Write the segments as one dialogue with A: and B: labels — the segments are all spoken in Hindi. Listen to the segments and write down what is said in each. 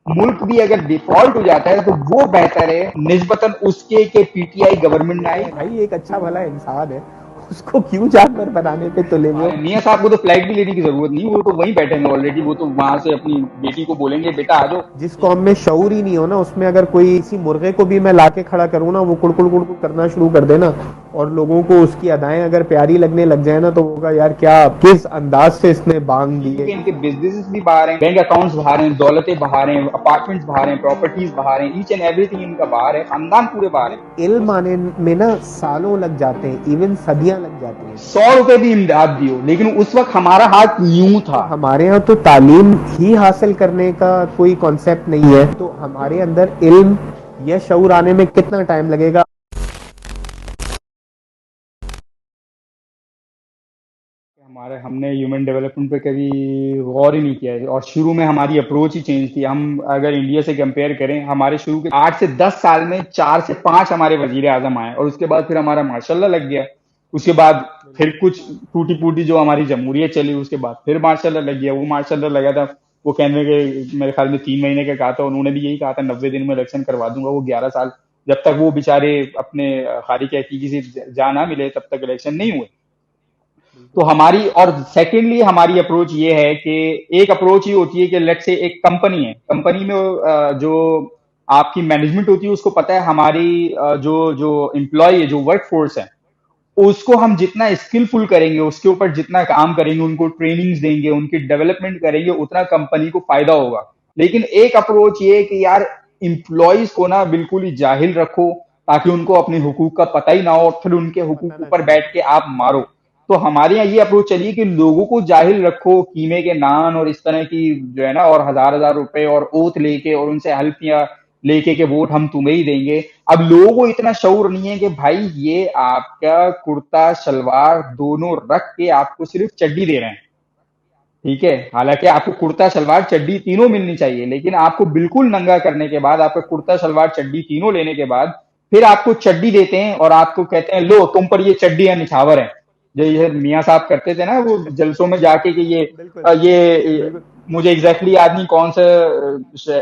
A: मुल्क भी अगर डिफॉल्ट हो जाता है तो वो बेहतर है निस्बतन उसके के पीटीआई गवर्नमेंट में आए।
B: भाई एक अच्छा भला इंसान है, उसको क्यों जानवर बनाने पे तुले हुए हो?
A: मियाँ साहब को तो फ्लाइट भी लेने की जरूरत नहीं, वो तो वहीं बैठे हैं ऑलरेडी, वो तो वहां से अपनी बेटी को बोलेंगे बेटा आ जाओ।
B: जिस कौम में शऊर ही नहीं हो ना, उसमें अगर कोई इसी मुर्गे को भी मैं लाके खड़ा करूँ ना, वो कुड़कुड़ कुड़कुड़ करना शुरू कर देना, और लोगों को उसकी अदाएं अगर प्यारी लगने लग जाए ना, तो होगा यार क्या किस अंदाज से इसने बांग दिए।
A: क्योंकि इनके बिजनेसेस भी बाहर हैं, बैंक अकाउंट्स बाहर हैं, दौलतें बाहर हैं, अपार्टमेंट्स बाहर हैं, प्रॉपर्टीज बाहर हैं, ईच एंड एवरीथिंग इनका बाहर है, खानदान पूरे बाहर है।
B: इल्म आने में ना सालों लग जाते हैं, इवन सदियां लग जाती हैं।
A: 100 रुपए भी इमदाद दियो, लेकिन उस वक्त हमारा हाथ यूं
B: तो
A: था।
B: हमारे यहाँ तो तालीम ही हासिल करने का कोई कॉन्सेप्ट नहीं है, तो हमारे अंदर इल्म या शऊर आने में कितना टाइम लगेगा?
A: हमारे हमने ह्यूमन डेवलपमेंट पे कभी गौर ही नहीं किया है, और शुरू में हमारी अप्रोच ही चेंज थी। हम अगर इंडिया से कंपेयर करें, हमारे शुरू के 8 से 10 साल में 4 से 5 हमारे वजीर आजम आए, और उसके बाद फिर हमारा माशाल्लाह लग गया। उसके बाद फिर कुछ टूटी फूटी जो हमारी जमहूरियत चली, उसके बाद फिर माशाल्लाह लग गया। वो माशाल्लाह लगा था, वो कहने के मेरे ख्याल में 3 महीने का कहा था, उन्होंने भी यही कहा था 90 दिन में इलेक्शन करवा दूंगा। वो 11 साल जब तक वो बेचारे अपने खारी की हकीकी से जा ना मिले तब तक इलेक्शन नहीं हुए। तो हमारी, और सेकेंडली हमारी अप्रोच ये है कि एक अप्रोच ये होती है कि लेट से एक कंपनी है, कंपनी में जो आपकी मैनेजमेंट होती है उसको पता है हमारी जो जो एम्प्लॉय है, जो वर्क फोर्स है, उसको हम जितना स्किलफुल करेंगे, उसके ऊपर जितना काम करेंगे, उनको ट्रेनिंग्स देंगे, उनकी डेवलपमेंट करेंगे, उतना कंपनी को फायदा होगा। लेकिन एक अप्रोच ये है कि यार इंप्लॉइज को ना बिल्कुल ही जाहिल रखो, ताकि उनको अपने हुकूक का पता ही ना हो, और फिर उनके
B: पता
A: हुकूक
B: ना
A: ऊपर
B: चले।
A: बैठ के आप मारो। तो हमारे यहाँ ये अप्रोच चलिए कि लोगों को जाहिल रखो, कीमे के नान और इस तरह की जो है ना, और हजार हजार रुपए और ओथ लेके और उनसे हल्फियां लेके के वोट हम तुम्हें ही देंगे। अब लोगों को इतना शऊर नहीं है कि भाई ये आपका कुर्ता शलवार दोनों रख के आपको सिर्फ चड्डी दे रहे हैं, ठीक है, हालांकि आपको कुर्ता शलवार चड्डी तीनों मिलनी चाहिए, लेकिन आपको बिल्कुल नंगा करने के बाद, आपका कुर्ता शलवार चड्डी तीनों लेने के बाद, फिर आपको चड्डी देते हैं और आपको कहते हैं लो तुम पर ये चड्डी है निछावर है। जो ये मियाँ साहब करते थे ना वो जलसों में जाके कि
B: बिल्कुल बिल्कुल।
A: मुझे एग्जैक्टली याद नहीं कौन सा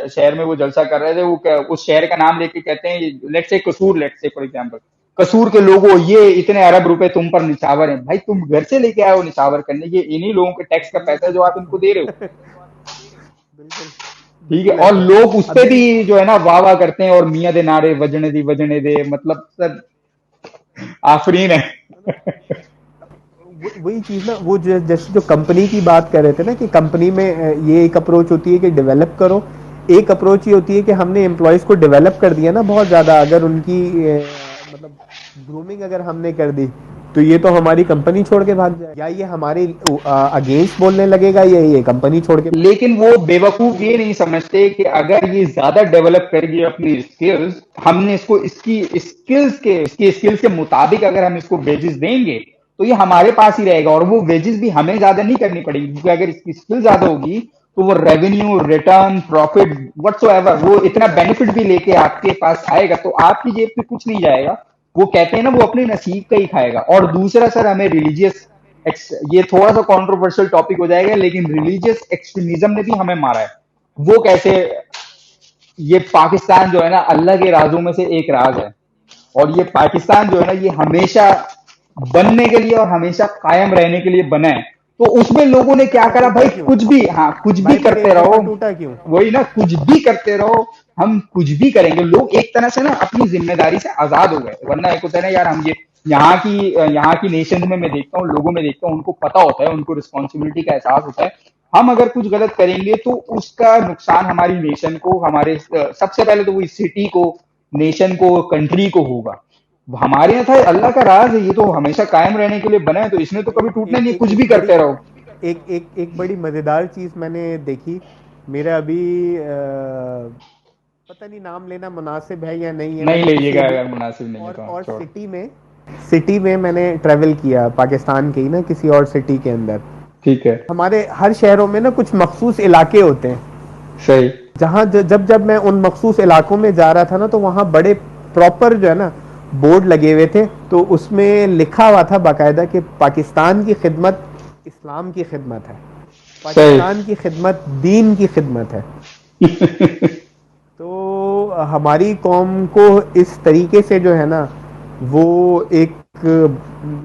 A: शहर में वो जलसा कर रहे थे, वो उस शहर का नाम लेके कहते हैं लेट्स से कसूर, लेट्स से फॉर एग्जांपल कसूर के लोगों, ये इतने अरब रुपए तुम पर निछावर हैं। भाई तुम घर से लेके आए हो निछावर करने, ये इन्हीं लोगों के टैक्स का पैसा है जो आप इनको दे रहे हो,
B: बिल्कुल
A: ठीक है।
B: बिल्कुल
A: और
B: ऐसा है
A: लोग उस पे
B: अभी।
A: भी जो है ना वाह वाह करते हैं, और मियाँ दे नारे वजने दे, मतलब सर आफरीन है।
B: मतलब वही चीज ना, वो जैसे जो कंपनी की बात कर रहे थे ना, कि कंपनी में ये एक अप्रोच होती है कि डेवलप करो, एक अप्रोच ये होती है कि हमने एम्प्लॉयज को डेवलप कर दिया ना बहुत ज्यादा, अगर उनकी मतलब ग्रूमिंग अगर हमने कर दी, तो ये तो हमारी कंपनी छोड़ के भाग जाए, या ये हमारे अगेंस्ट बोलने लगेगा, या ये कंपनी छोड़ के।
A: लेकिन वो बेवकूफ ये नहीं समझते कि अगर ये ज्यादा डेवलप करेगी अपनी स्किल्स, हमने इसको इसकी स्किल्स के मुताबिक अगर हम इसको वेजेस देंगे, तो ये हमारे पास ही रहेगा, और वो वेजेस भी हमें ज्यादा नहीं करनी पड़ेगी, क्योंकि अगर इसकी स्किल ज्यादा होगी तो वो रेवेन्यू, रिटर्न, प्रॉफिट व्हाटसोएवर वो इतना बेनिफिट भी लेके आपके पास आएगा, तो आपकी जेब पे कुछ नहीं जाएगा। वो कहते हैं ना वो अपने नसीब का ही खाएगा। और दूसरा सर, हमें रिलीजियस, ये थोड़ा सा कंट्रोवर्शियल टॉपिक हो जाएगा, लेकिन रिलीजियस एक्सट्रीमिज्म ने भी हमें मारा है। वो कैसे? ये पाकिस्तान जो है ना अल्लाह के राजों में से एक राज है, और ये पाकिस्तान जो है ना ये हमेशा बनने के लिए और हमेशा कायम रहने के लिए बना है। तो उसमें लोगों ने क्या
B: पर
A: करा
B: टूटा
A: भाई,
B: क्यों?
A: कुछ भी, हाँ कुछ भी
B: भाई पर
A: करते
B: एक
A: रहो,
B: दफा टूटा क्यों?
A: वही ना, कुछ भी करते रहो, हम कुछ भी करेंगे। लोग एक तरह से ना अपनी जिम्मेदारी से आजाद हो गए, वरना एक होता है ना यार, हम ये यहाँ की नेशन में मैं देखता हूँ, लोगों में देखता हूँ, उनको पता होता है, उनको रिस्पॉन्सिबिलिटी का एहसास होता है। हम अगर कुछ गलत करेंगे तो उसका नुकसान हमारी नेशन को, हमारे सबसे पहले तो वो सिटी को, नेशन को, कंट्री को होगा। हमारे यहाँ था अल्लाह का राज है, ये तो हमेशा कायम रहने के लिए बना है, तो इसमें तो कभी टूटना नहीं है, कुछ भी
B: एक बड़ी
A: करते रहो।
B: एक बड़ी मजेदार चीज मैंने देखी। मेरा अभी पता नहीं नाम लेना मुनासिब है या नहीं है,
A: नहीं
B: मैंने किसी
A: लीजिएगा
B: अभी
A: अगर मुनासिब नहीं है तो, हाँ
B: और
A: छोड़।
B: सिटी में मैंने ट्रेवल किया, पाकिस्तान के ही ना किसी और सिटी के अंदर।
A: ठीक है।
B: हमारे हर शहरों में ना कुछ मखसूस इलाके होते हैं,
A: सही।
B: जहाँ जब जब मैं उन मखसूस इलाकों में जा रहा था ना, तो वहाँ बड़े प्रॉपर जो है ना बोर्ड लगे हुए थे, तो उसमें लिखा हुआ था बाकायदा कि पाकिस्तान की खिदमत इस्लाम की खिदमत है,
A: सही।
B: पाकिस्तान की खिदमत दीन की खिदमत है। तो हमारी कौम को इस तरीके से जो है ना, वो एक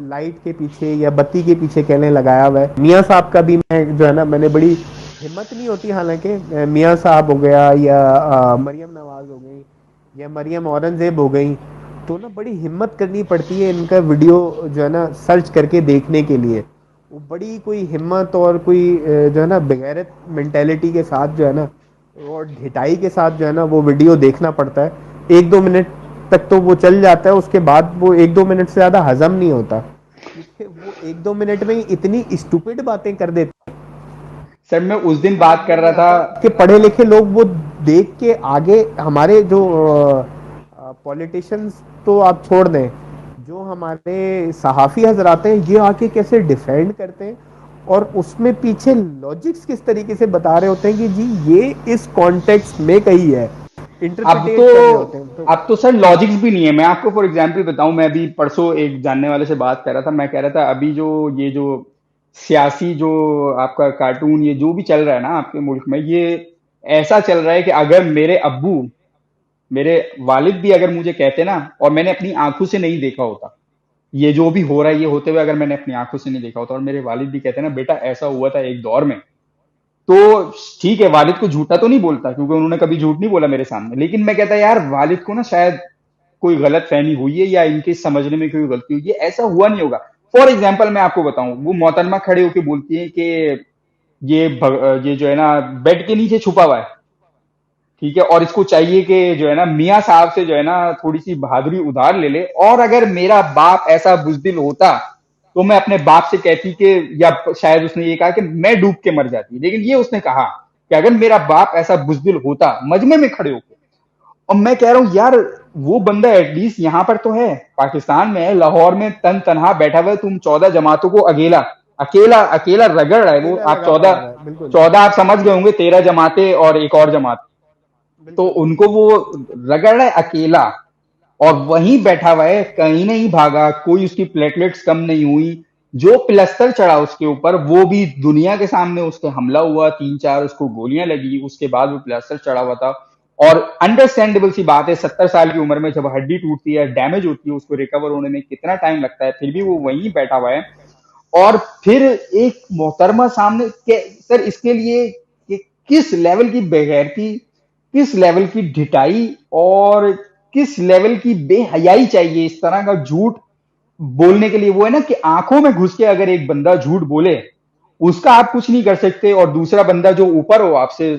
B: लाइट के पीछे या बत्ती के पीछे कहने लगाया हुआ है। मियाँ साहब का भी मैं जो है ना, मैंने बड़ी हिम्मत नहीं होती, हालांकि मियाँ साहब हो गया या मरियम नवाज हो गई या मरियम औरंगजेब हो गई, तो ना बड़ी हिम्मत करनी पड़ती है इनका वीडियो जो है ना सर्च करके देखने के लिए। वो बड़ी कोई हिम्मत और कोई जो है ना बेगैरत मेंटेलिटी के साथ जो है ना, और ढिठाई के साथ जो है ना वो वीडियो देखना पड़ता है। 1-2 मिनट तक तो वो चल जाता है, उसके बाद वो 1-2 मिनट से ज्यादा हजम नहीं होता, क्योंकि वो 1-2 मिनट में ही इतनी स्टूपिड बातें कर देते
A: सर मैं उस दिन
B: हैं,
A: बात कर
B: समझ
A: रहा
B: नहीं आता कि
A: था।
B: पढ़े लिखे लोग वो देख के आगे हमारे जो पॉलिटिशियंस तो आप छोड़ दें, जो हमारे सहाफी हजरात हैं ये आके कैसे डिफेंड करते हैं, और उसमें पीछे लॉजिक्स किस तरीके से बता रहे होते हैं कि जी ये इस कॉन्टेक्स्ट में कही है,
A: अब तो
B: इंटरप्रिटेट कर रहे होते हैं। तो
A: अब तो सर लॉजिक्स भी नहीं है। मैं आपको फॉर एग्जांपल बताऊं, मैं अभी परसों एक जानने वाले से बात कर रहा था। मैं कह रहा था अभी जो ये जो सियासी जो आपका कार्टून ये जो भी चल रहा है ना आपके मुल्क में, ये ऐसा चल रहा है कि अगर मेरे अब्बू, मेरे वालिद भी अगर मुझे कहते ना और मैंने अपनी आंखों से नहीं देखा होता, ये जो भी हो रहा है ये होते हुए अगर मैंने अपनी आंखों से नहीं देखा होता, और मेरे वालिद भी कहते ना बेटा ऐसा हुआ था एक दौर में, तो ठीक है वालिद को झूठा तो नहीं बोलता क्योंकि उन्होंने कभी झूठ नहीं बोला मेरे सामने, लेकिन मैं कहता यार वालिद को ना शायद कोई गलत फहमी हुई है या इनके समझने में कोई गलती हुई है, ऐसा हुआ नहीं होगा। फॉर एग्जाम्पल मैं आपको बताऊं, वो मोहतरमा खड़े होकर बोलती है कि ये जो है ना बेड के नीचे छुपा हुआ है, ठीक है, और इसको चाहिए कि जो है ना मियाँ साहब से जो है ना थोड़ी सी बहादुरी उधार ले ले, और अगर मेरा बाप ऐसा बुजदिल होता तो मैं अपने बाप से कहती कि, या शायद उसने ये कहा कि मैं डूब के मर जाती, लेकिन ये उसने कहा कि अगर मेरा बाप ऐसा बुजदिल होता, मजमे में खड़े होकर। और मैं कह रहा हूं यार वो बंदा एटलीस्ट यहाँ पर तो है, पाकिस्तान में है, लाहौर में तन तनहा बैठा हुआ है, तुम 14 जमातों को अकेला अकेला अकेला रगड़ रहा है वो।
B: अकेला
A: आप
B: लगाता
A: चौदह
B: आ रहा है, बिल्कुल
A: 14 आप समझ गए होंगे, 13 जमातें और एक और जमात, तो
B: बिल्कुल
A: उनको वो रगड़ रहा है अकेला, और वहीं बैठा हुआ है, कहीं नहीं भागा, कोई उसकी प्लेटलेट्स कम नहीं हुई। जो प्लस्तर चढ़ा उसके ऊपर वो भी दुनिया के सामने उसके हमला हुआ, 3-4 उसको गोलियां लगी, उसके बाद वो प्लस्तर चढ़ा हुआ था। और अंडरस्टैंडेबल सी बात है, 70 साल की उम्र में जब हड्डी टूटती है, डैमेज होती है, उसको रिकवर होने में कितना टाइम लगता है, फिर भी वो वहीं बैठा हुआ है। और फिर एक मोहतरमा सामने सर इसके लिए कि किस लेवल की बेगैरती, किस लेवल की ढिठाई और किस लेवल की बेहयाई चाहिए इस तरह का झूठ बोलने के लिए। वो है ना कि आंखों में घुस के अगर एक बंदा झूठ बोले, उसका आप कुछ नहीं कर सकते, और दूसरा बंदा जो ऊपर हो आपसे,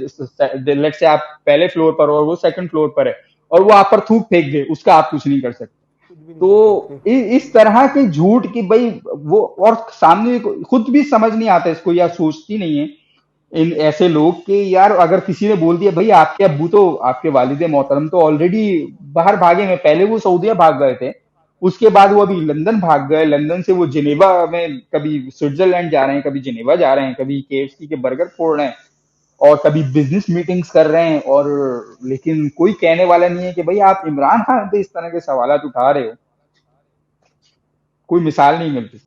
A: लेट से आप पहले फ्लोर पर हो और वो सेकंड फ्लोर पर है, और वो आप पर थूक फेंक दे, उसका आप कुछ नहीं कर सकते।
B: कुछ भी नहीं कर
A: तो
B: सकते।
A: इस तरह के झूठ की भाई वो, और सामने खुद भी समझ नहीं आता इसको या सोचती नहीं है इन ऐसे लोग के, यार अगर किसी ने बोल दिया भाई आपके अब्बू तो, आपके वालिद मोहतरम तो ऑलरेडी बाहर भागे हैं, पहले वो सऊदीया भाग गए थे, उसके बाद वो अभी लंदन भाग गए, लंदन से वो जिनेवा में, कभी स्विट्जरलैंड जा रहे हैं, कभी जिनेवा जा रहे हैं, कभी केएफसी के बर्गर फोड़ रहे हैं, और कभी बिजनेस मीटिंग्स कर रहे हैं, और लेकिन कोई कहने वाला नहीं है कि भाई आप इमरान खान पे इस तरह के सवाल उठा रहे हो। कोई मिसाल नहीं मिलती।